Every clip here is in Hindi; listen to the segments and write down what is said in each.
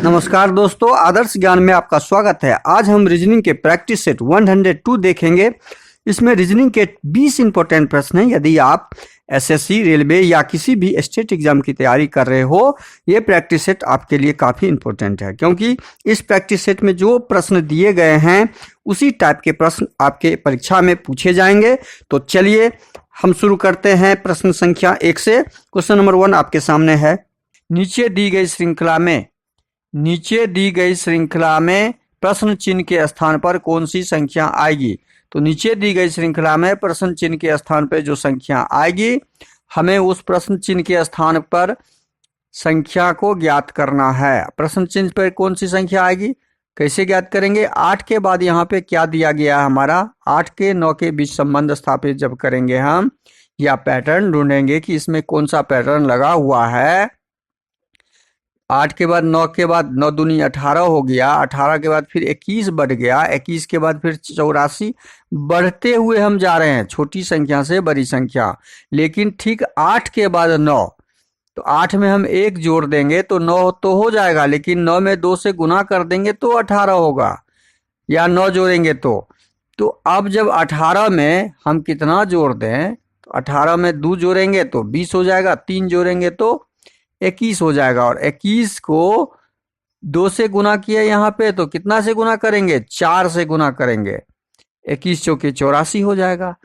नमस्कार दोस्तों, आदर्श ज्ञान में आपका स्वागत है। आज हम रीजनिंग के प्रैक्टिस सेट 102 देखेंगे। इसमें रीजनिंग के 20 इंपॉर्टेंट प्रश्न हैं। यदि आप एसएससी, रेलवे या किसी भी स्टेट एग्जाम की तैयारी कर रहे हो, ये प्रैक्टिस सेट आपके लिए काफ़ी इंपॉर्टेंट है, क्योंकि इस प्रैक्टिस सेट में जो प्रश्न दिए गए हैं उसी टाइप के प्रश्न आपके परीक्षा में पूछे जाएंगे। तो चलिए हम शुरू करते हैं प्रश्न संख्या 1 से। क्वेश्चन नंबर 1 आपके सामने है। नीचे दी गई श्रृंखला में प्रश्न चिन्ह के स्थान पर कौन सी संख्या आएगी? तो नीचे दी गई श्रृंखला में प्रश्न चिन्ह के स्थान पर जो संख्या आएगी, हमें उस प्रश्न चिन्ह के स्थान पर संख्या को ज्ञात करना है। प्रश्न चिन्ह पर कौन सी संख्या आएगी, कैसे ज्ञात करेंगे? 8 के बाद यहाँ पे क्या दिया गया है हमारा? 8 के 9 के बीच संबंध स्थापित जब करेंगे हम, या पैटर्न ढूंढेंगे कि इसमें कौन सा पैटर्न लगा हुआ है। 8 के बाद 9 के बाद 9 दूनी 18 हो गया, 18 के बाद फिर 21 बढ़ गया, 21 के बाद फिर 84, बढ़ते हुए हम जा रहे हैं छोटी संख्या से बड़ी संख्या। लेकिन ठीक 8 के बाद 9, तो 8 में हम 1 जोड़ देंगे तो 9 तो हो जाएगा, लेकिन 9 में 2 से गुना कर देंगे तो 18 होगा, या 9 जोड़ेंगे तो अब जब 18 में हम कितना जोड़ दें, तो 18 में 2 जोड़ेंगे तो 20 हो जाएगा, 3 जोड़ेंगे तो 21 हो जाएगा, और 21 को 2 से गुना किया यहाँ पे तो कितना से गुना करेंगे? 4 से गुना करेंगे, 21 चौके 84 हो जाएगा।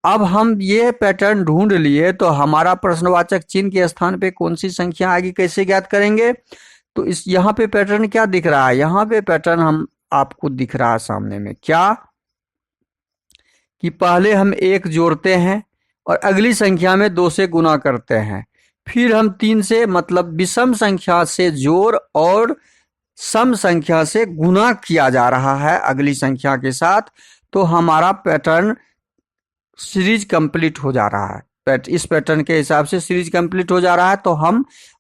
अब हम ये पैटर्न ढूंढ लिए, तो हमारा प्रश्नवाचक चिन्ह के स्थान पे कौन सी संख्या आएगी, कैसे ज्ञात करेंगे? तो इस यहाँ पे पैटर्न क्या दिख रहा है? यहाँ पे पैटर्न हम आपको दिख रहा है सामने में, क्या कि पहले हम 1 जोड़ते हैं और अगली संख्या में 2 से गुना करते हैं, फिर हम 3 से, मतलब विषम संख्या से जोड़ और सम संख्या से गुना किया जा रहा है अगली संख्या के साथ, तो हमारा पैटर्न सीरीज कंप्लीट हो जा रहा है। इस पैटर्न के हिसाब से सीरीज कंप्लीट हो जा रहा है। तो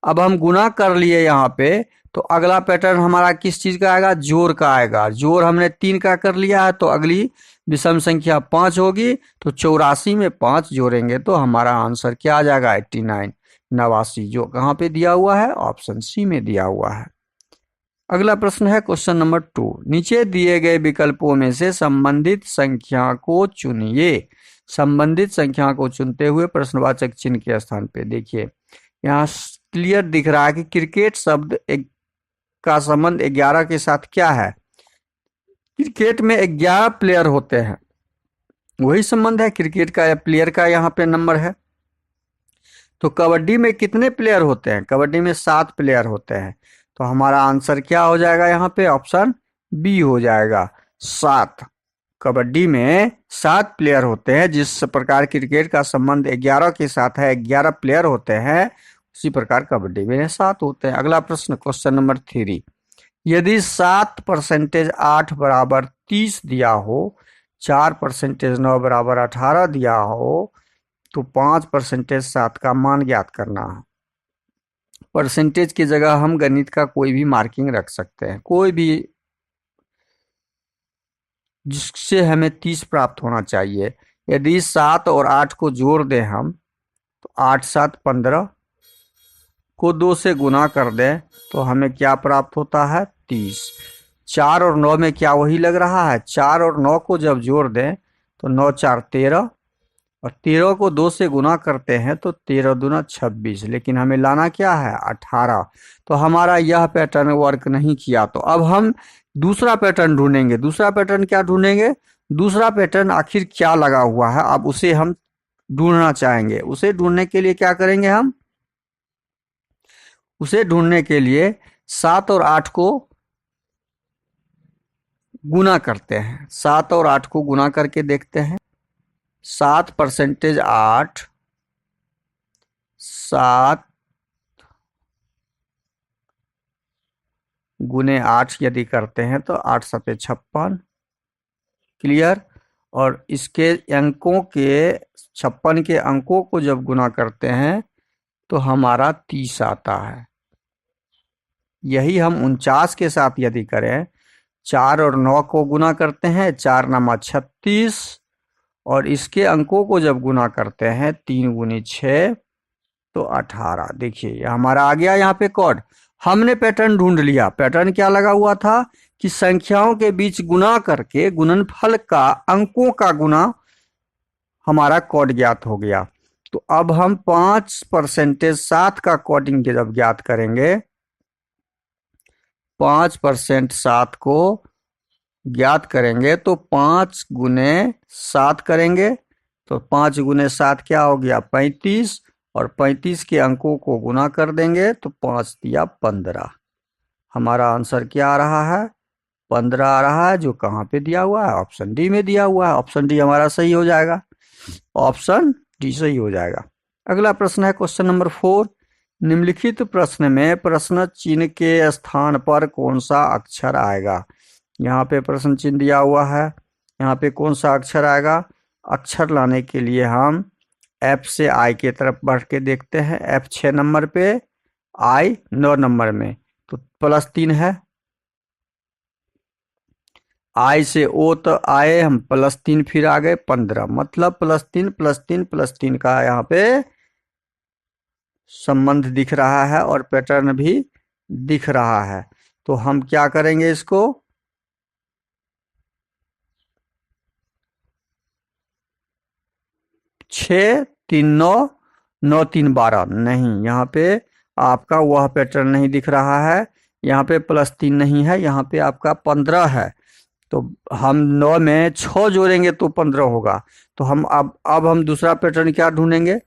अब हम गुना कर लिए यहाँ पे, तो अगला पैटर्न हमारा किस चीज का आएगा? जोड़ का आएगा। जोड़ हमने 3 का कर लिया है, तो अगली विषम संख्या 5 होगी, तो 84 में 5 जोड़ेंगे तो हमारा आंसर क्या आ जाएगा? 89, 89, जो कहाँ पे दिया हुआ है? ऑप्शन सी में दिया हुआ है। अगला प्रश्न है क्वेश्चन नंबर 2। नीचे दिए गए विकल्पों में से संबंधित संख्या को चुनिए। संबंधित संख्या को चुनते हुए प्रश्नवाचक चिन्ह के स्थान पे देखिए, यहाँ क्लियर दिख रहा है कि क्रिकेट शब्द का संबंध 11 के साथ क्या है? क्रिकेट में 11 प्लेयर होते हैं, वही संबंध है क्रिकेट का या प्लेयर का यहाँ पे नंबर है। तो कबड्डी में कितने प्लेयर होते हैं? कबड्डी में 7 प्लेयर होते हैं, तो हमारा आंसर क्या हो जाएगा यहाँ पे? ऑप्शन बी हो जाएगा, 7। कबड्डी में 7 प्लेयर होते हैं। जिस प्रकार क्रिकेट का संबंध 11 के साथ है, 11 प्लेयर होते हैं, उसी प्रकार कबड्डी में 7 होते हैं। अगला प्रश्न क्वेश्चन नंबर 3। यदि 7% 8 बराबर 30 दिया हो, 4% 9 बराबर 18 दिया हो, तो 5% 7 का मान ज्ञात करना है। परसेंटेज की जगह हम गणित का कोई भी मार्किंग रख सकते हैं, कोई भी, जिससे हमें 30 प्राप्त होना चाहिए। यदि 7 और 8 को जोड़ दें हम, तो 8 7 15 को 2 से गुना कर दें तो हमें क्या प्राप्त होता है? 30। 4 और 9 में क्या वही लग रहा है? 4 और 9 को जब जोड़ दें तो 9 4 13, और 13 को 2 से गुना करते हैं तो 13 दूना 26, लेकिन हमें लाना क्या है? 18। तो हमारा यह पैटर्न वर्क नहीं किया, तो अब हम दूसरा पैटर्न ढूंढेंगे। दूसरा पैटर्न क्या ढूंढेंगे? दूसरा पैटर्न आखिर क्या लगा हुआ है, अब उसे हम ढूंढना चाहेंगे। उसे ढूंढने के लिए क्या करेंगे हम? उसे ढूंढने के लिए 7 और 8 को गुना करते हैं। 7 और 8 को गुना करके देखते हैं। 7% 8, 7 गुने 8 यदि करते हैं तो 8 7 56, क्लियर। और इसके अंकों के 56 के अंकों को जब गुना करते हैं तो हमारा 30 आता है। यही हम 49 के साथ यदि करें, 4 और 9 को गुना करते हैं, 4 9 36, और इसके अंकों को जब गुना करते हैं 3 गुनी 6 तो 18। देखिए हमारा आ गया यहाँ पे कोड। हमने पैटर्न ढूंढ लिया। पैटर्न क्या लगा हुआ था कि संख्याओं के बीच गुना करके गुणनफल का अंकों का गुना हमारा कोड ज्ञात हो गया। तो अब हम 5% 7 का कोडिंग जब ज्ञात करेंगे, 5% 7 को ज्ञात करेंगे तो 5 गुने 7 करेंगे तो 5 गुने 7 क्या हो गया 35, और 35 के अंकों को गुना कर देंगे तो 5 दिया 15। हमारा आंसर क्या आ रहा है 15 आ रहा है, जो कहाँ पे दिया हुआ है ऑप्शन डी में दिया हुआ है। ऑप्शन डी हमारा सही हो जाएगा, ऑप्शन डी सही हो जाएगा। अगला प्रश्न है क्वेश्चन नंबर 4। निम्नलिखित प्रश्न में प्रश्न चिन्ह के स्थान पर कौन सा अक्षर आएगा। यहाँ पे प्रश्न चिन्ह दिया हुआ है, यहाँ पे कौन सा अक्षर आएगा। अक्षर लाने के लिए हम एफ से आई के तरफ बढ़ के देखते हैं। एफ 6 नंबर पे, आई 9 नंबर में, तो +3 है। आई से ओ तो आए हम +3, फिर आ गए 15, मतलब +3 +3 +3 का यहाँ पे संबंध दिख रहा है और पैटर्न भी दिख रहा है। तो हम क्या करेंगे इसको 6 3 9 9 3 12 नहीं, यहाँ पे आपका वह पैटर्न नहीं दिख रहा है। यहाँ पे +3 नहीं है, यहाँ पे आपका 15 है। तो हम 9 में 6 जोड़ेंगे तो 15 होगा। तो हम अब हम दूसरा पैटर्न क्या ढूंढेंगे,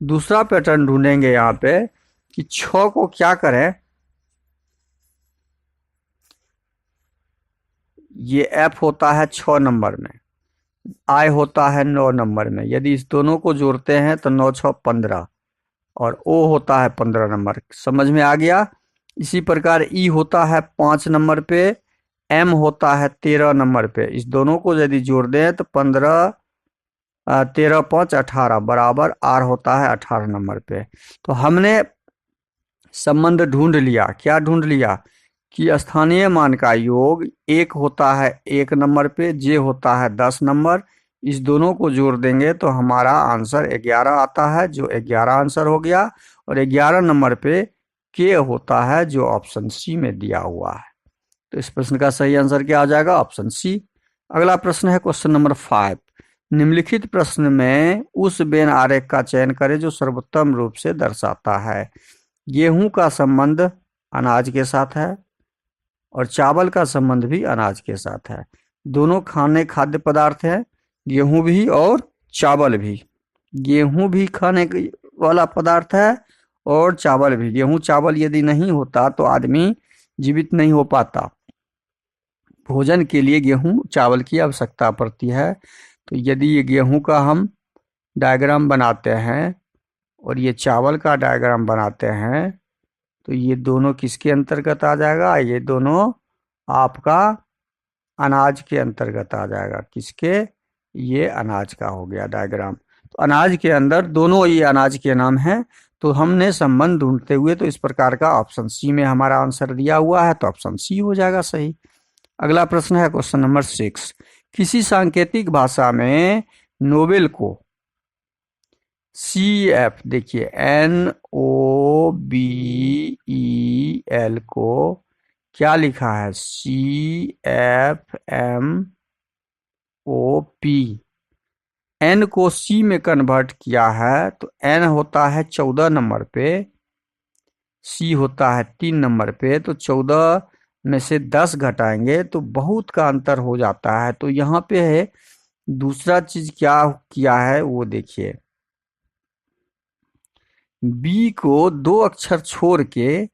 दूसरा पैटर्न ढूंढेंगे यहाँ पे कि 6 को क्या करें, ये एफ होता है 6 नंबर में, आई होता है 9 नंबर में। यदि इस दोनों को जोड़ते हैं तो 9 6 15, और ओ होता है 15 नंबर। समझ में आ गया। इसी प्रकार ई होता है 5 नंबर पे, एम होता है 13 नंबर पे। इस दोनों को यदि जोड़ दें तो 15 13 5 18 बराबर आर होता है 18 नंबर पे। तो हमने संबंध ढूंढ लिया। क्या ढूंढ लिया कि स्थानीय मान का योग 1 होता है 1 नंबर पे, जे होता है 10 नंबर। इस दोनों को जोड़ देंगे तो हमारा आंसर 11 आता है, जो 11 आंसर हो गया। और 11 नंबर पे के होता है, जो ऑप्शन सी में दिया हुआ है। तो इस प्रश्न का सही आंसर क्या आ जाएगा, ऑप्शन सी। अगला प्रश्न है क्वेश्चन नंबर 5। निम्नलिखित प्रश्न में उस वेन आरेख का चयन करें जो सर्वोत्तम रूप से दर्शाता है। गेहूं का संबंध अनाज के साथ है और चावल का संबंध भी अनाज के साथ है। दोनों खाद्य पदार्थ हैं, गेहूं भी और चावल भी। गेहूं भी खाने वाला पदार्थ है और चावल भी। गेहूं चावल यदि नहीं होता तो आदमी जीवित नहीं हो पाता। भोजन के लिए गेहूं चावल की आवश्यकता पड़ती है। तो यदि ये गेहूं का हम डायग्राम बनाते हैं और ये चावल का डायग्राम बनाते हैं तो ये दोनों किसके अंतर्गत आ जाएगा, ये दोनों आपका अनाज के अंतर्गत आ जाएगा। किसके, ये अनाज का हो गया डायग्राम। तो अनाज के अंदर दोनों ये अनाज के नाम हैं। तो हमने संबंध ढूंढते हुए तो इस प्रकार का ऑप्शन सी में हमारा आंसर दिया हुआ है, तो ऑप्शन सी हो जाएगा सही। अगला प्रश्न है क्वेश्चन नंबर 6। किसी सांकेतिक भाषा में नोबेल को CF, देखिए NOBEL को क्या लिखा है CFMOP। N को C में कन्वर्ट किया है तो N होता है 14 नंबर पे, C होता है 3 नंबर पे। तो 14 में से 10 घटाएंगे तो बहुत का अंतर हो जाता है। तो यहाँ पे है दूसरा चीज क्या किया है वो देखिए, बी को 2 अक्षर छोड़ के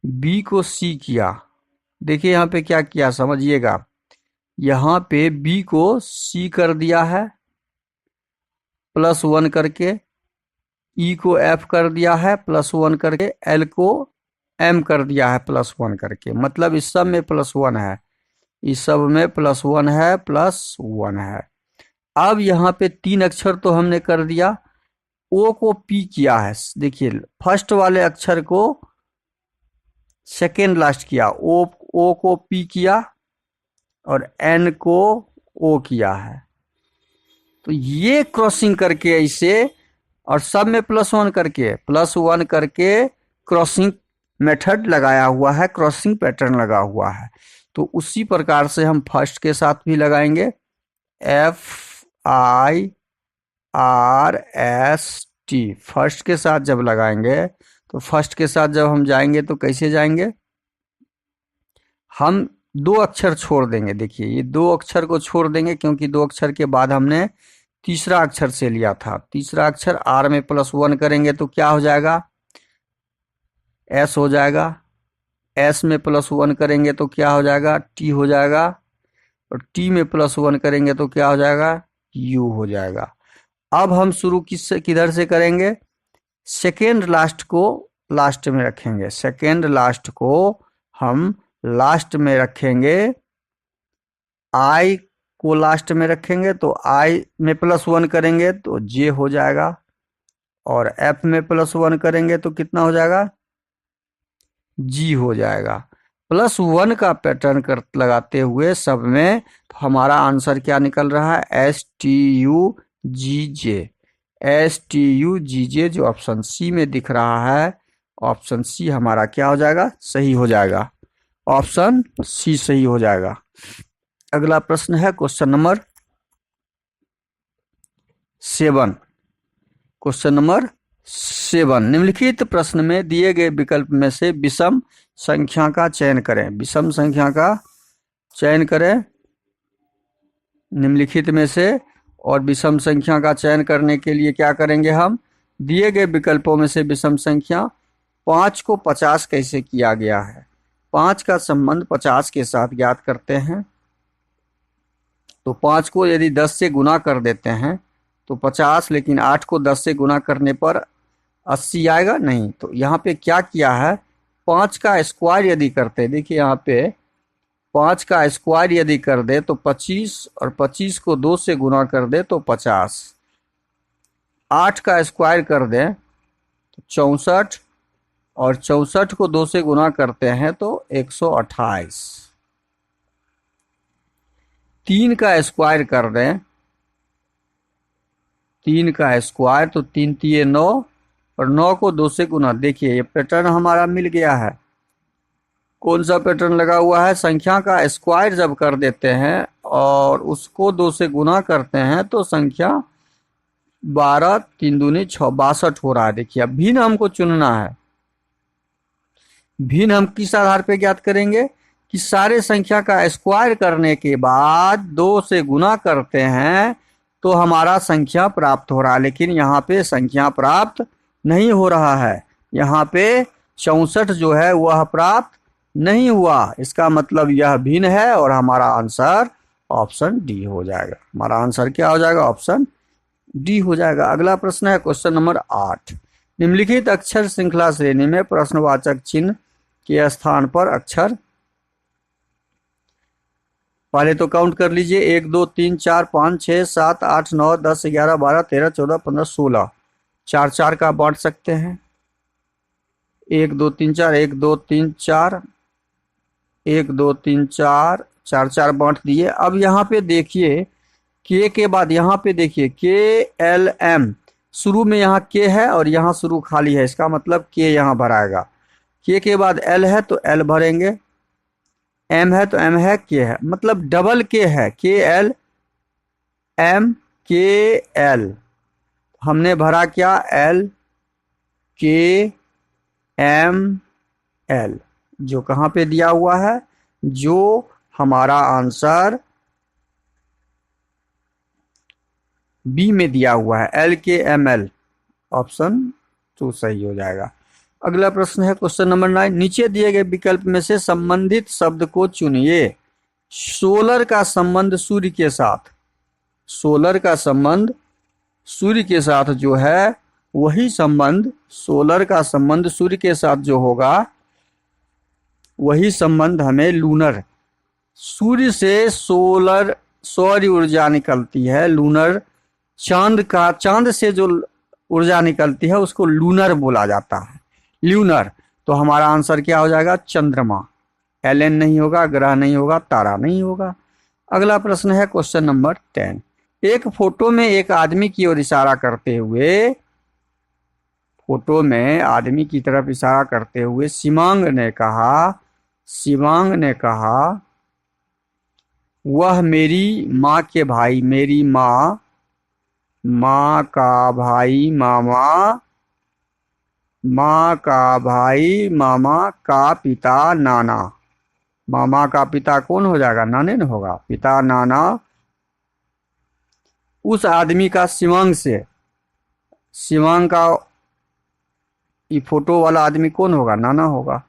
बी को सी किया। देखिए यहाँ पे क्या किया समझिएगा, यहाँ पे बी को सी कर दिया है +1 करके, ई को एफ कर दिया है +1 करके, एल को एम कर दिया है +1 करके। मतलब इस सब में +1 है, इस सब में +1 है, +1 है। अब यहाँ पे 3 अक्षर तो हमने कर दिया, ओ को पी किया है। देखिए फर्स्ट वाले अक्षर को सेकेंड लास्ट किया, ओ को पी किया और एन को ओ किया है। तो ये क्रॉसिंग करके ऐसे, और सब में +1 करके +1 करके क्रॉसिंग मेथड लगाया हुआ है, क्रॉसिंग पैटर्न लगा हुआ है। तो उसी प्रकार से हम फर्स्ट के साथ भी लगाएंगे, FIRST। फर्स्ट के साथ जब लगाएंगे तो फर्स्ट के साथ जब हम जाएंगे तो कैसे जाएंगे, हम 2 अक्षर छोड़ देंगे। देखिए ये 2 अक्षर को छोड़ देंगे क्योंकि 2 अक्षर के बाद हमने तीसरा अक्षर से लिया था। तीसरा अक्षर R में +1 करेंगे तो क्या हो जाएगा, S हो जाएगा। S में +1 करेंगे तो क्या हो जाएगा, T हो जाएगा। और T में +1 करेंगे तो क्या हो जाएगा, U हो जाएगा। अब हम शुरू किधर से करेंगे, सेकेंड लास्ट को लास्ट में रखेंगे। सेकेंड लास्ट को हम लास्ट में रखेंगे, I को लास्ट में रखेंगे तो I में +1 करेंगे तो J हो जाएगा। और F में +1 करेंगे तो कितना हो जाएगा, G हो जाएगा। +1 का पैटर्न लगाते हुए सब में तो हमारा आंसर क्या निकल रहा है, STUGJ जो ऑप्शन सी में दिख रहा है, ऑप्शन सी हमारा क्या हो जाएगा, सही हो जाएगा। ऑप्शन सी सही हो जाएगा। अगला प्रश्न है क्वेश्चन नंबर 7। क्वेश्चन नंबर 7, निम्नलिखित प्रश्न में दिए गए विकल्प में से विषम संख्या का चयन करें। विषम संख्या का चयन करें निम्नलिखित में से। और विषम संख्या का चयन करने के लिए क्या करेंगे, हम दिए गए विकल्पों में से विषम संख्या 5 को 50 कैसे किया गया है। 5 का संबंध 50 के साथ ज्ञात करते हैं। तो 5 को यदि 10 से गुना कर देते हैं तो 50, लेकिन 8 को 10 से गुना करने पर 80 आएगा नहीं। तो यहाँ पे क्या किया है, 5 का स्क्वायर यदि करते, देखिए यहाँ पे 5 का स्क्वायर यदि कर दे तो 25, और 25 को 2 से गुना कर दे तो 50। 8 का स्क्वायर कर दे तो 64, और 64 को 2 से गुना करते हैं तो 128। 3 का स्क्वायर कर दें, 3 का स्क्वायर तो 3 3 9, और 9 को 2 से गुना। देखिए ये पैटर्न हमारा मिल गया है। कौन सा पैटर्न लगा हुआ है, संख्या का स्क्वायर जब कर देते हैं और उसको 2 से गुना करते हैं तो संख्या 12 3 दूनी 6 62 हो रहा है। देखिए अब भिन्न हमको चुनना है। भिन्न हम किस आधार पे ज्ञात करेंगे कि सारे संख्या का स्क्वायर करने के बाद 2 से गुना करते हैं तो हमारा संख्या प्राप्त हो रहा है। लेकिन यहाँ पे संख्या प्राप्त नहीं हो रहा है, यहाँ पे 64 जो है वह प्राप्त नहीं हुआ। इसका मतलब यह भिन्न है और हमारा आंसर ऑप्शन डी हो जाएगा। हमारा आंसर क्या हो जाएगा, ऑप्शन डी हो जाएगा। अगला प्रश्न है क्वेश्चन नंबर 8, निम्नलिखित अक्षर श्रृंखला श्रेणी में प्रश्नवाचक चिन्ह के स्थान पर अक्षर, पहले तो काउंट कर लीजिए, 1 2 3 4 5 6 7 8 9 10 11 12 13 14 15 16। 4 4 का बांट सकते हैं, 1 2 3 4 1 2 3 4 1 2 3 4 4 4 बांट दिए। अब यहाँ पे देखिए के बाद यहाँ पे देखिए KLM, शुरू में यहाँ के है और यहाँ शुरू खाली है, इसका मतलब के यहाँ भराएगा। के बाद L है तो L भरेंगे, M है तो M है, के है, मतलब डबल के है, KL M KL। हमने भरा क्या, L K M L, जो कहाँ पे दिया हुआ है, जो हमारा आंसर बी में दिया हुआ है, LKML, ऑप्शन 2 सही हो जाएगा। अगला प्रश्न है क्वेश्चन नंबर 9, नीचे दिए गए विकल्प में से संबंधित शब्द को चुनिए। सोलर का संबंध सूर्य के साथ, सोलर का संबंध सूर्य के साथ जो है वही संबंध, सोलर का संबंध सूर्य के साथ जो होगा वही संबंध हमें लूनर, सूर्य से सोलर सौर ऊर्जा निकलती है, लूनर चांद से जो ऊर्जा निकलती है उसको लूनर बोला जाता है, ल्यूनर। तो हमारा आंसर क्या हो जाएगा, चंद्रमा। एलन नहीं होगा, ग्रह नहीं होगा, तारा नहीं होगा। अगला प्रश्न है क्वेश्चन नंबर 10, एक फोटो में एक आदमी की ओर इशारा करते हुए, फोटो में आदमी की तरफ इशारा करते हुए शिवांग ने कहा वह मेरी माँ के भाई, मेरी माँ, माँ का भाई मामा, माँ का भाई मामा का पिता नाना। मामा का पिता कौन हो जाएगा? नाने न होगा। पिता नाना। उस आदमी का शिवांग का ये फोटो वाला आदमी कौन होगा? नाना होगा।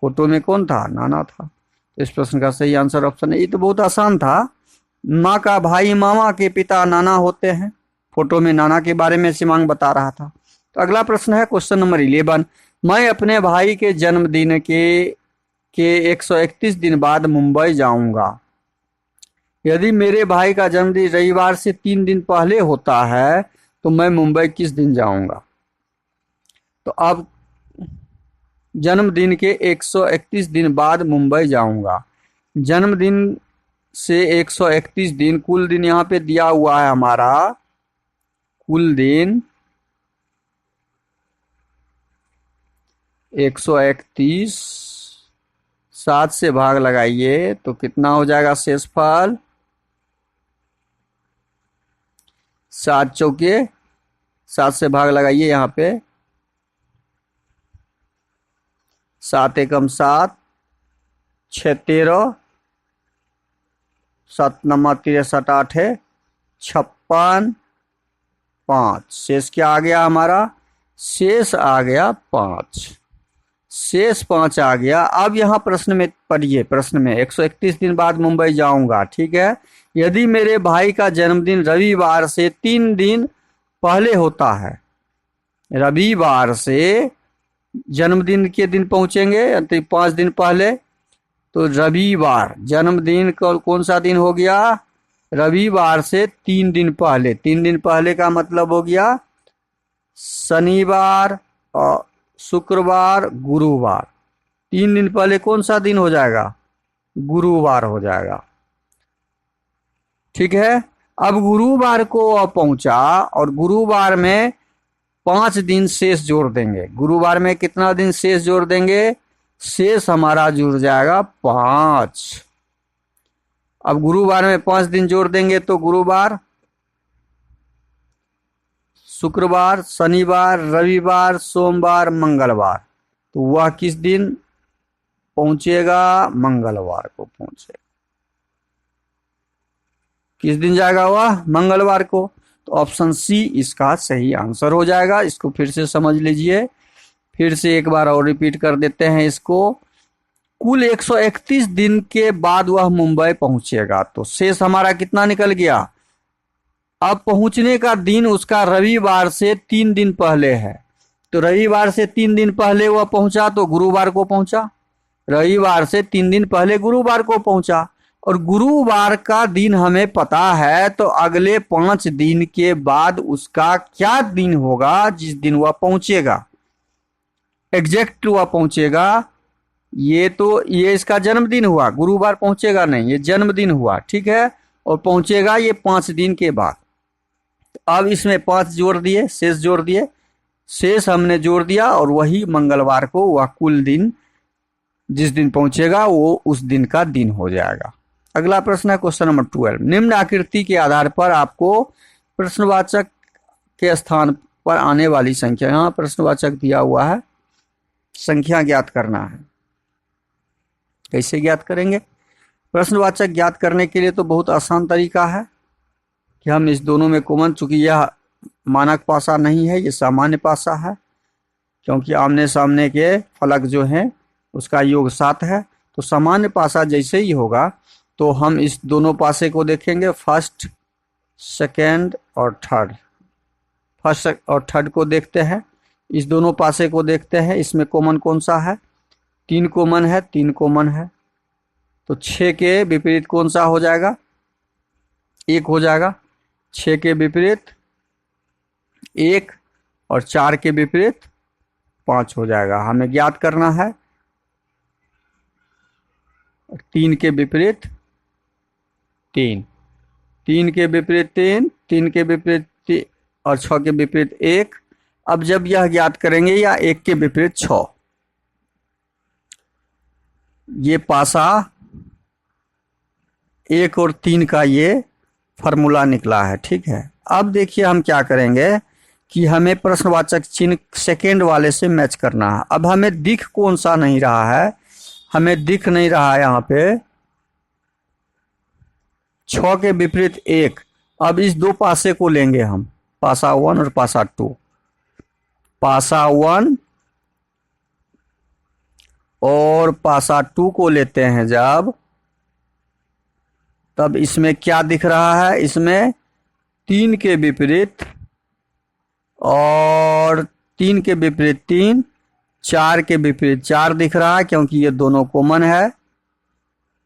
फोटो में कौन था? नाना था। तो इस प्रश्न का सही आंसर ऑप्शन है। ये तो बहुत आसान था। माँ का भाई मामा के पिता नाना होते हैं। फोटो में नाना के बारे में शिवांग बता रहा था। तो अगला प्रश्न है क्वेश्चन नंबर 11। मैं अपने भाई के जन्मदिन के 131 दिन बाद मुंबई जाऊंगा। यदि मेरे भाई का जन्मदिन रविवार से 3 दिन पहले होता है तो मैं मुंबई किस दिन जाऊंगा? तो अब जन्मदिन के 131 दिन बाद मुंबई जाऊंगा। जन्मदिन से 131 दिन, कुल दिन यहाँ पे दिया हुआ है हमारा। कुल दिन 131, 7 से भाग लगाइए तो कितना हो जाएगा शेषफल? 7 चौके 7 से भाग लगाइए यहाँ पे। 7 एकम 7, 6 13, 7 नंबर 63 8 है 56, 5। शेष क्या आ गया हमारा? शेष आ गया 5। शेष 5 आ गया। अब यहाँ प्रश्न में पढ़िए। प्रश्न में 131 दिन बाद मुंबई जाऊंगा, ठीक है। यदि मेरे भाई का जन्मदिन रविवार से 3 दिन पहले होता है, रविवार से जन्मदिन के दिन पहुंचेंगे तो 5 दिन पहले, तो रविवार जन्मदिन कौन सा दिन हो गया? रविवार से 3 दिन पहले। 3 दिन पहले का मतलब हो गया शनिवार और शुक्रवार, गुरुवार। 3 दिन पहले कौन सा दिन हो जाएगा? गुरुवार हो जाएगा, ठीक है। अब गुरुवार को पहुंचा और गुरुवार में 5 दिन शेष जोड़ देंगे। गुरुवार में कितना दिन शेष जोड़ देंगे? शेष हमारा जुड़ जाएगा 5। अब गुरुवार में 5 दिन जोड़ देंगे तो गुरुवार, शुक्रवार, शनिवार, रविवार, सोमवार, मंगलवार। तो वह किस दिन पहुंचेगा? मंगलवार को पहुंचेगा। किस दिन जाएगा वह? मंगलवार को। तो ऑप्शन सी इसका सही आंसर हो जाएगा। इसको फिर से समझ लीजिए, फिर से एक बार और रिपीट कर देते हैं इसको। कुल 131 दिन के बाद वह मुंबई पहुंचेगा। तो शेष हमारा कितना निकल गया? अब पहुंचने का दिन उसका रविवार से 3 दिन पहले है। तो रविवार से 3 दिन पहले वह पहुंचा तो गुरुवार को पहुंचा। रविवार से 3 दिन पहले गुरुवार को पहुंचा और गुरुवार का दिन हमें पता है। तो अगले 5 दिन के बाद उसका क्या दिन होगा जिस दिन वह पहुंचेगा? एग्जैक्ट वह पहुंचेगा। ये इसका जन्मदिन हुआ, गुरुवार पहुंचेगा नहीं, ये जन्मदिन हुआ, ठीक है। और पहुंचेगा ये 5 दिन के बाद। अब इसमें 5 जोड़ दिए, शेष जोड़ दिए, शेष हमने जोड़ दिया और वही मंगलवार को वह कुल दिन जिस दिन पहुंचेगा वो उस दिन का दिन हो जाएगा। अगला प्रश्न है क्वेश्चन नंबर 12। निम्न आकृति के आधार पर आपको प्रश्नवाचक के स्थान पर आने वाली संख्या, यहाँ प्रश्नवाचक दिया हुआ है, संख्या ज्ञात करना है। कैसे ज्ञात करेंगे? प्रश्नवाचक ज्ञात करने के लिए तो बहुत आसान तरीका है कि हम इस दोनों में कॉमन, चूंकि यह मानक पासा नहीं है, ये सामान्य पासा है, क्योंकि आमने सामने के फलक जो हैं उसका योग 7 है। तो सामान्य पासा जैसे ही होगा तो हम इस दोनों पासे को देखेंगे, फर्स्ट, सेकेंड और थर्ड। फर्स्ट और थर्ड को देखते हैं, इस दोनों पासे को देखते हैं, इसमें कॉमन कौन सा है? 3 कॉमन है, 3 कॉमन है। तो 6 के विपरीत कौन सा हो जाएगा? 1 हो जाएगा। 6 के विपरीत 1 और 4 के विपरीत 5 हो जाएगा। हमें ज्ञात करना है 3 के विपरीत 3, 3 के विपरीत 3, 3 के विपरीत और 6 के विपरीत 1 अब जब यह ज्ञात करेंगे या 1 के विपरीत 6, ये पासा 1 और 3 का ये फॉर्मूला निकला है। ठीक है, अब देखिए हम क्या करेंगे कि हमें प्रश्नवाचक चिन्ह सेकेंड वाले से मैच करना है। अब हमें दिख कौन सा नहीं रहा है, हमें दिख नहीं रहा है यहाँ पे 6 के विपरीत 1। अब इस दो पासे को लेंगे हम, पासा 1 और पासा 2। पासा 1 और पासा 2 को लेते हैं जब, तब इसमें क्या दिख रहा है, इसमें 3 के विपरीत और 3 के विपरीत 3, 4 के विपरीत 4 दिख रहा है, क्योंकि ये दोनों कॉमन है,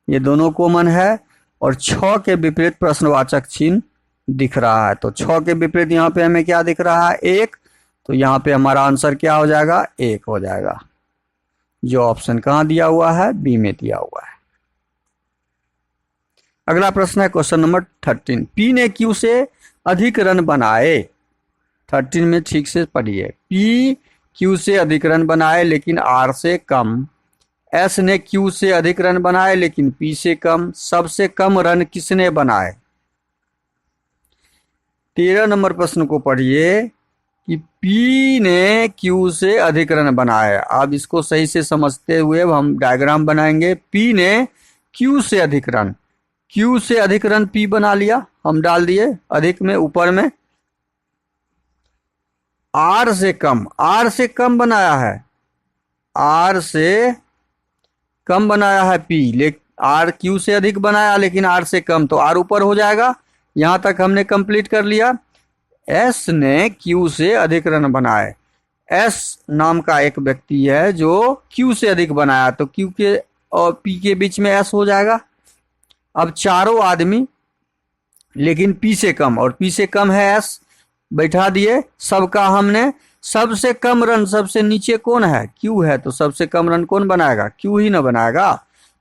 ये दोनों कॉमन है। और 6 के विपरीत प्रश्नवाचक चिन्ह दिख रहा है, तो 6 के विपरीत यहाँ पे हमें क्या दिख रहा है, 1। तो यहाँ पे हमारा आंसर क्या हो जाएगा, 1 हो जाएगा, जो ऑप्शन कहाँ दिया हुआ है, बी में दिया हुआ है। अगला प्रश्न है क्वेश्चन नंबर 13। पी ने क्यू से अधिक रन बनाए। 13 में ठीक से पढ़िए। पी क्यू से अधिक रन बनाए लेकिन आर से कम। एस ने क्यू से अधिक रन बनाए लेकिन पी से कम। सबसे कम रन किसने बनाए। 13 नंबर प्रश्न को पढ़िए कि पी ने क्यू से अधिक रन बनाए। अब इसको सही से समझते हुए हम डायग्राम बनाएंगे। पी ने क्यू से अधिक रन, क्यू से अधिक रन पी बना लिया, हम डाल दिए अधिक में ऊपर में। आर से कम, आर से कम बनाया है, आर से कम बनाया है पी, लेकिन आर क्यू से अधिक बनाया लेकिन आर से कम, तो आर ऊपर हो जाएगा। यहां तक हमने कंप्लीट कर लिया। एस ने क्यू से अधिक रन बनाए। एस नाम का एक व्यक्ति है जो क्यू से अधिक बनाया, तो क्यू के और पी के बीच में एस हो जाएगा। अब चारों आदमी लेकिन पी से कम, और पी से कम है एस, बैठा दिए सबका हमने। सबसे कम रन सबसे नीचे कौन है, क्यू है, तो सबसे कम रन कौन बनाएगा, क्यू ही ना बनाएगा।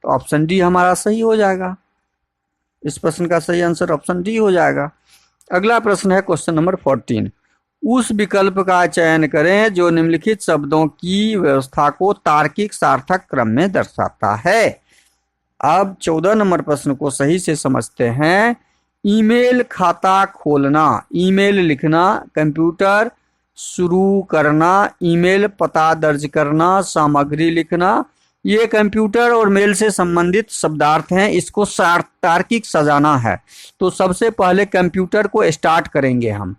तो ऑप्शन डी हमारा सही हो जाएगा। इस प्रश्न का सही आंसर ऑप्शन डी हो जाएगा। अगला प्रश्न है क्वेश्चन नंबर 14। उस विकल्प का चयन करें जो निम्नलिखित शब्दों की व्यवस्था को तार्किक सार्थक क्रम में दर्शाता है। अब 14 नंबर प्रश्न को सही से समझते हैं। ईमेल खाता खोलना, ईमेल लिखना, कंप्यूटर शुरू करना, ईमेल पता दर्ज करना, सामग्री लिखना, ये कंप्यूटर और मेल से संबंधित शब्दार्थ हैं। इसको तार्किक सजाना है। तो सबसे पहले कंप्यूटर को स्टार्ट करेंगे हम,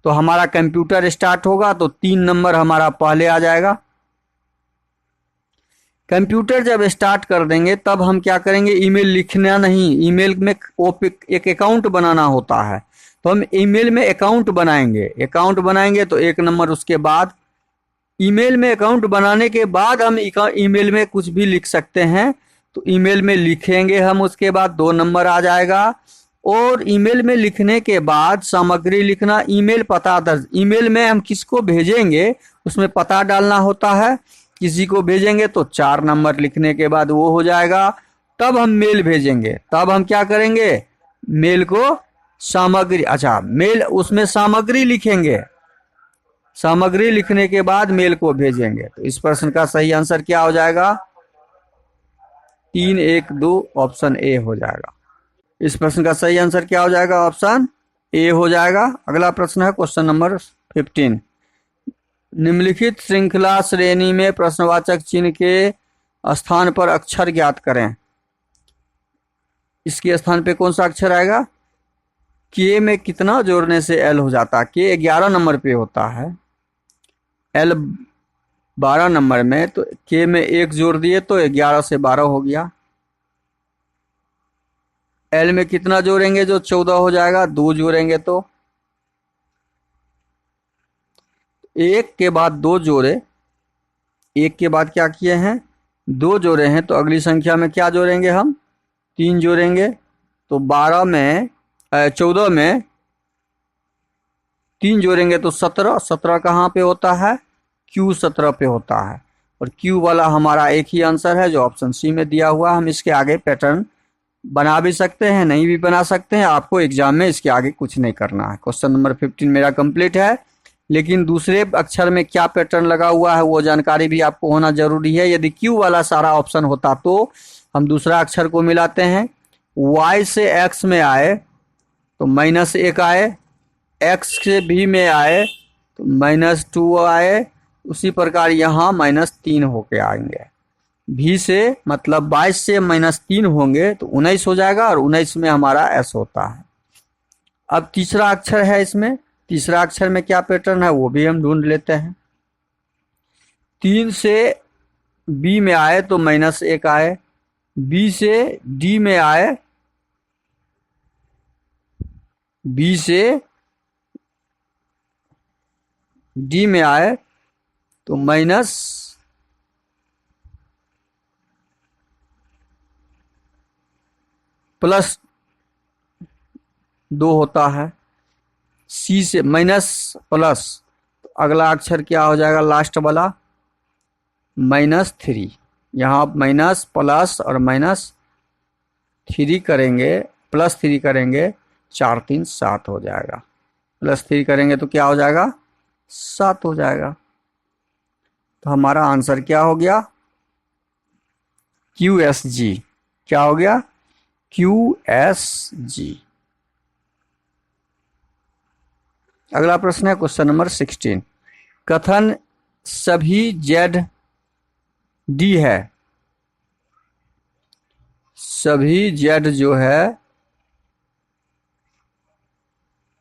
तो हमारा कंप्यूटर स्टार्ट होगा तो 3 नंबर हमारा पहले आ जाएगा। कंप्यूटर जब स्टार्ट कर देंगे तब हम क्या करेंगे, ईमेल लिखना नहीं, ईमेल में एक अकाउंट बनाना होता है, तो हम ईमेल में अकाउंट बनाएंगे। अकाउंट बनाएंगे तो 1 नंबर, उसके बाद ईमेल में अकाउंट बनाने के बाद हम ईमेल में कुछ भी लिख सकते हैं, तो ईमेल में लिखेंगे हम, उसके बाद 2 नंबर आ जाएगा। और ईमेल में लिखने के बाद सामग्री लिखना, ईमेल पता दर्ज, ईमेल में हम किसको भेजेंगे उसमें पता डालना होता है, किसी को भेजेंगे तो 4 नंबर लिखने के बाद वो हो जाएगा। तब हम मेल भेजेंगे, तब हम क्या करेंगे, मेल को सामग्री, अच्छा मेल उसमें सामग्री लिखेंगे, सामग्री लिखने के बाद मेल को भेजेंगे। तो इस प्रश्न का सही आंसर क्या हो जाएगा, 3, 1, 2 ऑप्शन ए हो जाएगा। इस प्रश्न का सही आंसर क्या हो जाएगा, ऑप्शन ए हो जाएगा। अगला प्रश्न है क्वेश्चन नंबर 15। निम्नलिखित श्रृंखला श्रेणी में प्रश्नवाचक चिन्ह के स्थान पर अक्षर ज्ञात करें। इसके स्थान पे कौन सा अक्षर आएगा, के में कितना जोड़ने से एल हो जाता है, के 11 नंबर पे होता है, एल 12 नंबर में, तो के में 1 जोड़ दिए तो 11 से 12 हो गया। एल में कितना जोड़ेंगे जो 14 हो जाएगा, 2 जोड़ेंगे तो 1 के बाद 2 जोड़े, 1 के बाद क्या किए हैं, 2 जोड़े हैं, तो अगली संख्या में क्या जोड़ेंगे हम, 3 जोड़ेंगे। तो 14 में 3 जोड़ेंगे तो 17, 17 कहाँ पे होता है, क्यू 17 पे होता है, और क्यू वाला हमारा एक ही आंसर है जो ऑप्शन सी में दिया हुआ। हम इसके आगे पैटर्न बना भी सकते हैं, नहीं भी बना सकते हैं, आपको एग्जाम में इसके आगे कुछ नहीं करना है। क्वेश्चन नंबर 15 मेरा कंप्लीट है। लेकिन दूसरे अक्षर में क्या पैटर्न लगा हुआ है वो जानकारी भी आपको होना जरूरी है। यदि क्यू वाला सारा ऑप्शन होता तो हम दूसरा अक्षर को मिलाते हैं। y से x में आए तो -1 आए, x से v में आए तो -2 आए, उसी प्रकार यहाँ -3 होके आएंगे। v से मतलब 22 से -3 होंगे तो 19 हो जाएगा और 19 में हमारा s होता है। अब तीसरा अक्षर है इसमें, तीसरा अक्षर में क्या पैटर्न है वो भी हम ढूंढ लेते हैं। 3 से b में आए तो -1 आए, b से d में आए, b से d में आए तो +2 होता है। सी से प्लस तो अगला अक्षर क्या हो जाएगा लास्ट वाला -3। यहाँ माइनस प्लस और -3 करेंगे, +3 करेंगे 4 3 7 हो जाएगा। +3 करेंगे तो क्या हो जाएगा 7 हो जाएगा। तो हमारा आंसर क्या हो गया QSG। क्या हो गया QSG। अगला प्रश्न है क्वेश्चन नंबर 16। कथन सभी ZD है, सभी Z जो है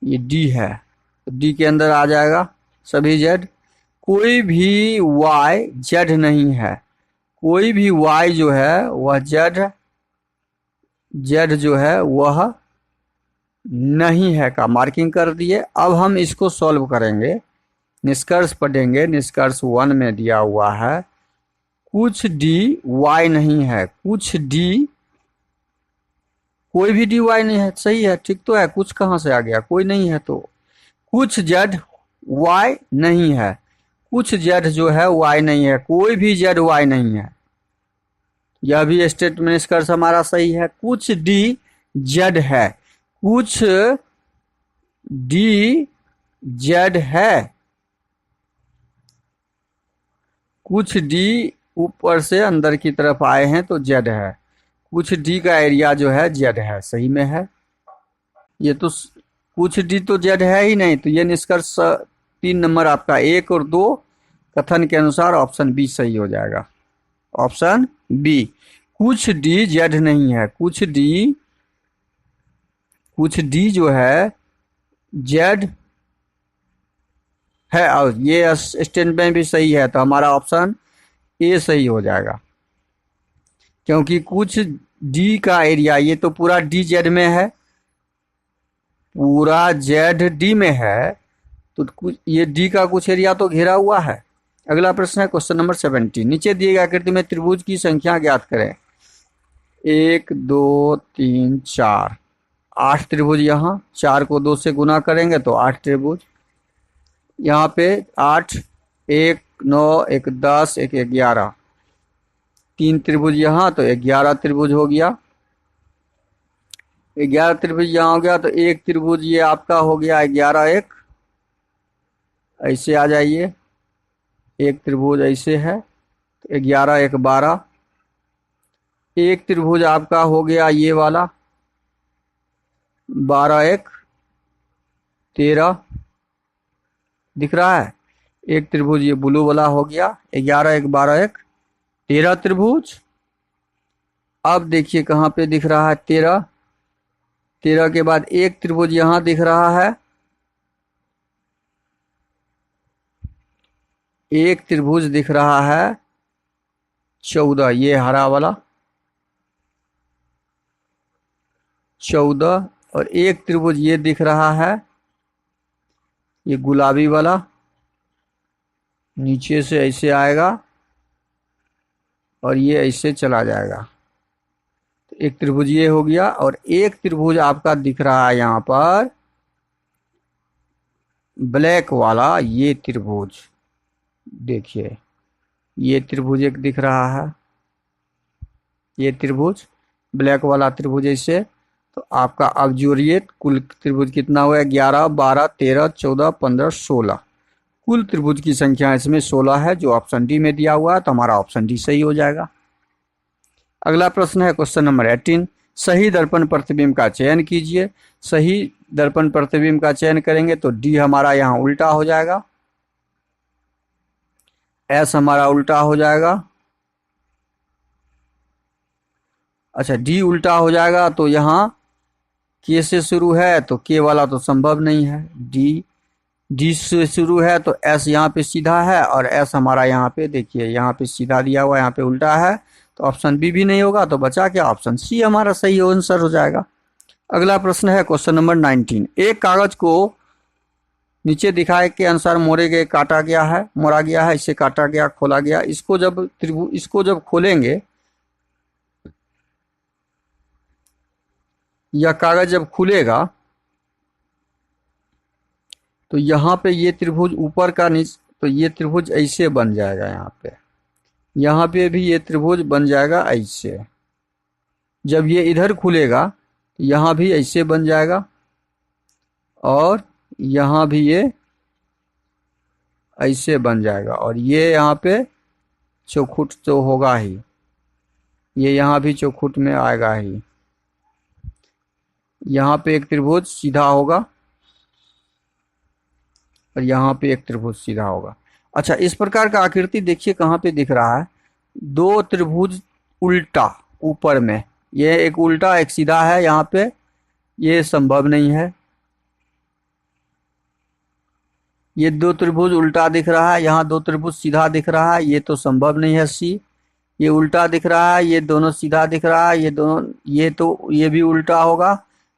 ये D है, D के अंदर आ जाएगा सभी Z। कोई भी Y Z नहीं है, कोई भी Y जो है वह Z जो है वह नहीं है का मार्किंग कर दिए। अब हम इसको सॉल्व करेंगे, निष्कर्ष पढ़ेंगे। निष्कर्ष 1 में दिया हुआ है कुछ D Y नहीं है, कुछ D, कोई भी D Y नहीं है, सही है, ठीक तो है। कुछ कहाँ से आ गया, कोई नहीं है तो कुछ Z Y नहीं है, कुछ Z जो है Y नहीं है, कोई भी Z Y नहीं है। यह भी स्टेटमेंट निष्कर्ष हमारा सही है। कुछ D Z है, कुछ D Z है, कुछ D ऊपर से अंदर की तरफ आए हैं तो Z है, कुछ D का एरिया जो है Z है, सही में है। ये तो कुछ D तो Z है ही नहीं, तो ये निष्कर्ष 3 नंबर आपका 1 और 2 कथन के अनुसार ऑप्शन बी सही हो जाएगा। ऑप्शन बी, कुछ D Z नहीं है, कुछ D जो है Z है, और ये स्टेटमेंट भी सही है, तो हमारा ऑप्शन ए सही हो जाएगा। क्योंकि कुछ D का एरिया, ये तो पूरा D Z में है, पूरा Z D में है, तो ये D का कुछ एरिया तो घेरा हुआ है। अगला प्रश्न है क्वेश्चन नंबर 17। नीचे दिए गए आकृति में त्रिभुज की संख्या ज्ञात करें। 1 2 3 4, 8 त्रिभुज। यहाँ 4 को 2 से गुना करेंगे तो 8 त्रिभुज। यहाँ पे 8, 1 9, 1 10, 1 11, 3 त्रिभुज यहाँ, तो 11 त्रिभुज हो गया। 11 त्रिभुज यहाँ हो गया, तो एक त्रिभुज ये आपका हो गया 11 1, ऐसे आ जाइए, एक त्रिभुज ऐसे है तो 11 1 12। एक त्रिभुज आपका हो गया ये वाला 12 1 13, दिख रहा है। एक त्रिभुज ये ब्लू वाला हो गया 11 1 12 1 13 त्रिभुज। अब देखिए कहाँ पे दिख रहा है 13, 13 के बाद एक त्रिभुज यहाँ दिख रहा है, एक त्रिभुज दिख रहा है 14, ये हरा वाला 14, और एक त्रिभुज ये दिख रहा है ये गुलाबी वाला, नीचे से ऐसे आएगा और ये ऐसे चला जाएगा। तो एक त्रिभुज ये हो गया, और एक त्रिभुज आपका दिख रहा है यहाँ पर ब्लैक वाला, ये त्रिभुज देखिए, ये त्रिभुज एक दिख रहा है, ये त्रिभुज ब्लैक वाला त्रिभुज ऐसे। तो आपका अब जोड़िए कुल त्रिभुज कितना हुआ, 11 12 13 14 15 16, कुल त्रिभुज की संख्या इसमें 16 है, जो ऑप्शन डी में दिया हुआ है, तो हमारा ऑप्शन डी सही हो जाएगा। अगला प्रश्न है क्वेश्चन नंबर 18, सही दर्पण प्रतिबिंब का चयन कीजिए। सही दर्पण प्रतिबिंब का चयन करेंगे तो डी हमारा यहाँ उल्टा हो जाएगा, एस हमारा उल्टा हो जाएगा। अच्छा, डी उल्टा हो जाएगा तो यहाँ के से शुरू है तो के वाला तो संभव नहीं है। डी से शुरू है तो एस यहाँ पे सीधा है, और एस हमारा यहाँ पे देखिए यहाँ पे सीधा दिया हुआ, यहाँ पे उल्टा है, तो ऑप्शन बी भी नहीं होगा। तो बचा क्या, ऑप्शन सी हमारा सही आंसर हो जाएगा। अगला प्रश्न है क्वेश्चन नंबर 19, एक कागज को नीचे दिखाए के अनुसार मोड़े गए काटा गया है, मोड़ा गया है, इसे काटा गया, खोला गया। इसको जब खोलेंगे, यह कागज जब खुलेगा तो यहाँ पे ये त्रिभुज ऊपर का नीचे, तो ये त्रिभुज ऐसे बन जाएगा। यहाँ पे भी ये त्रिभुज बन जाएगा ऐसे। जब ये इधर खुलेगा तो यहाँ भी ऐसे बन जाएगा, और यहाँ भी ये ऐसे बन जाएगा, और ये यहाँ पे चौखुट तो होगा ही, ये यहाँ भी चौखुट में आएगा ही। यहाँ पे एक त्रिभुज सीधा होगा, और यहाँ पे एक त्रिभुज सीधा होगा। अच्छा, इस प्रकार का आकृति देखिए कहाँ पे दिख रहा है, दो त्रिभुज उल्टा ऊपर में, ये एक उल्टा एक सीधा है, यहाँ पे ये संभव नहीं है। ये दो त्रिभुज उल्टा दिख रहा है, यहाँ दो त्रिभुज सीधा दिख रहा है, ये तो संभव नहीं है सी। ये उल्टा दिख रहा है, ये दोनों सीधा दिख रहा है, ये दोनों, ये भी उल्टा होगा,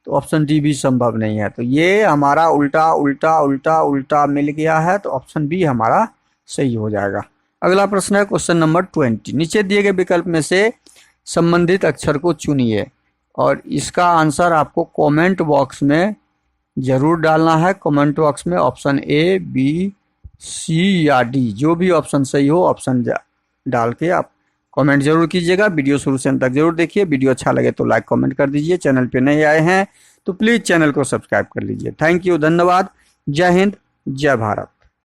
तो ऑप्शन डी भी संभव नहीं है। तो ये हमारा उल्टा उल्टा उल्टा उल्टा मिल गया है, तो ऑप्शन बी हमारा सही हो जाएगा। अगला प्रश्न है क्वेश्चन नंबर 20, नीचे दिए गए विकल्प में से संबंधित अक्षर को चुनिए, और इसका आंसर आपको कमेंट बॉक्स में जरूर डालना है। कमेंट बॉक्स में ऑप्शन ए, बी, सी या डी, जो भी ऑप्शन सही हो ऑप्शन डाल के आप कमेंट जरूर कीजिएगा। वीडियो शुरू से अंत तक जरूर देखिए। वीडियो अच्छा लगे तो लाइक कमेंट कर दीजिए। चैनल पे नए आए हैं तो प्लीज़ चैनल को सब्सक्राइब कर लीजिए। थैंक यू, धन्यवाद। जय हिंद, जय भारत।